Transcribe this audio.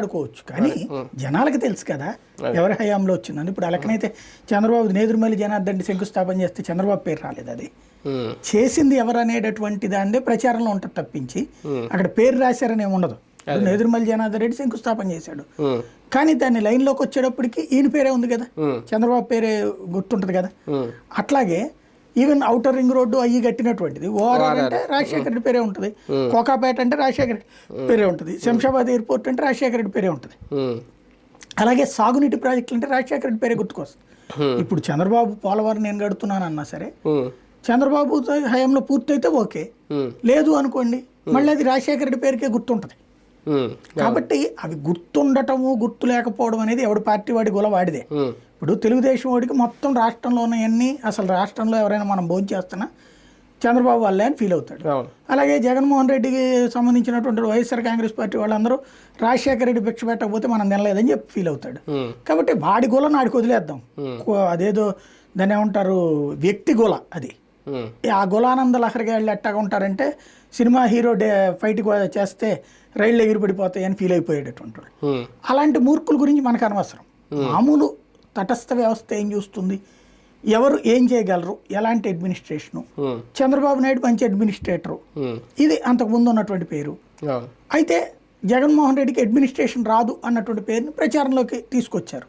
ఆడుకోవచ్చు కానీ జనాలకు తెలుసు కదా ఎవరి హయాంలో వచ్చిందని. ఇప్పుడు అలాగనైతే చంద్రబాబు నేదురుమల్లి జనార్దన్ శంకుస్థాపన చేస్తే చంద్రబాబు పేరు రాలేదు. అది చేసింది ఎవరు అనేటటువంటి దాన్నే ప్రచారంలో ఉంటుంది తప్పించి అక్కడ పేరు రాశారని ఏమి ఉండదు. నేదురుమల్లి జనార్దన్ రెడ్డి శంకుస్థాపన చేశాడు కానీ దాన్ని లైన్లోకి వచ్చేటప్పటికి ఈయన పేరే ఉంది కదా, చంద్రబాబు పేరే గుర్తుంటుంది కదా. అట్లాగే ఈవెన్ ఔటర్ రింగ్ రోడ్డు అయ్యి కట్టినటువంటిది ఓఆర్ఆర్ అంటే రాజశేఖర రెడ్డి పేరే ఉంటుంది, కోకాపేట అంటే రాజశేఖర రెడ్డి పేరే ఉంటుంది, శంషాబాద్ ఎయిర్పోర్ట్ అంటే రాజశేఖర రెడ్డి పేరే ఉంటుంది. అలాగే సాగునీటి ప్రాజెక్టులు అంటే రాజశేఖర రెడ్డి పేరే గుర్తుకొస్తుంది. ఇప్పుడు చంద్రబాబు పోలవరం నేను కడుతున్నాను అన్నా సరే చంద్రబాబు హయాంలో పూర్తయితే ఓకే, లేదు అనుకోండి మళ్ళీ అది రాజశేఖర రెడ్డి పేరుకే గుర్తుంటుంది. కాబట్టి అవి గుర్తుండటము గుర్తు లేకపోవడం అనేది ఎవడి పార్టీ వాడి గొల వాడిదే. ఇప్పుడు తెలుగుదేశం వాడికి మొత్తం రాష్ట్రంలో ఉన్నవన్నీ అసలు రాష్ట్రంలో ఎవరైనా మనం భోజనం చేస్తున్నా చంద్రబాబు వాళ్ళే అని ఫీల్ అవుతాడు. అలాగే జగన్మోహన్ రెడ్డికి సంబంధించినటువంటి వైఎస్ఆర్ కాంగ్రెస్ పార్టీ వాళ్ళందరూ రాజశేఖర రెడ్డి భిక్ష పెట్టకపోతే మనం తినలేదని చెప్పి ఫీల్ అవుతాడు. కాబట్టి వాడి గొల నాడికి వదిలేద్దాం. అదేదో దాన్ని ఏమంటారు వ్యక్తి గొల అది. ఆ గొలానంద లహరిగా వాళ్ళు ఎట్టాగా ఉంటారంటే సినిమా హీరో ఫైట్ చేస్తే రైళ్ళు ఎగిరిపడిపోతాయి అని ఫీల్ అయిపోయేటటువంటి వాళ్ళు. అలాంటి మూర్ఖుల గురించి మనకు అనవసరం. మామూలు తటస్థ వ్యవస్థ ఏం చూస్తుంది, ఎవరు ఏం చేయగలరు, ఎలాంటి అడ్మినిస్ట్రేషను. చంద్రబాబు నాయుడు మంచి అడ్మినిస్ట్రేటరు, ఇది అంతకుముందు ఉన్నటువంటి పేరు. అయితే జగన్మోహన్ రెడ్డికి అడ్మినిస్ట్రేషన్ రాదు అన్నటువంటి పేరుని ప్రచారంలోకి తీసుకొచ్చారు.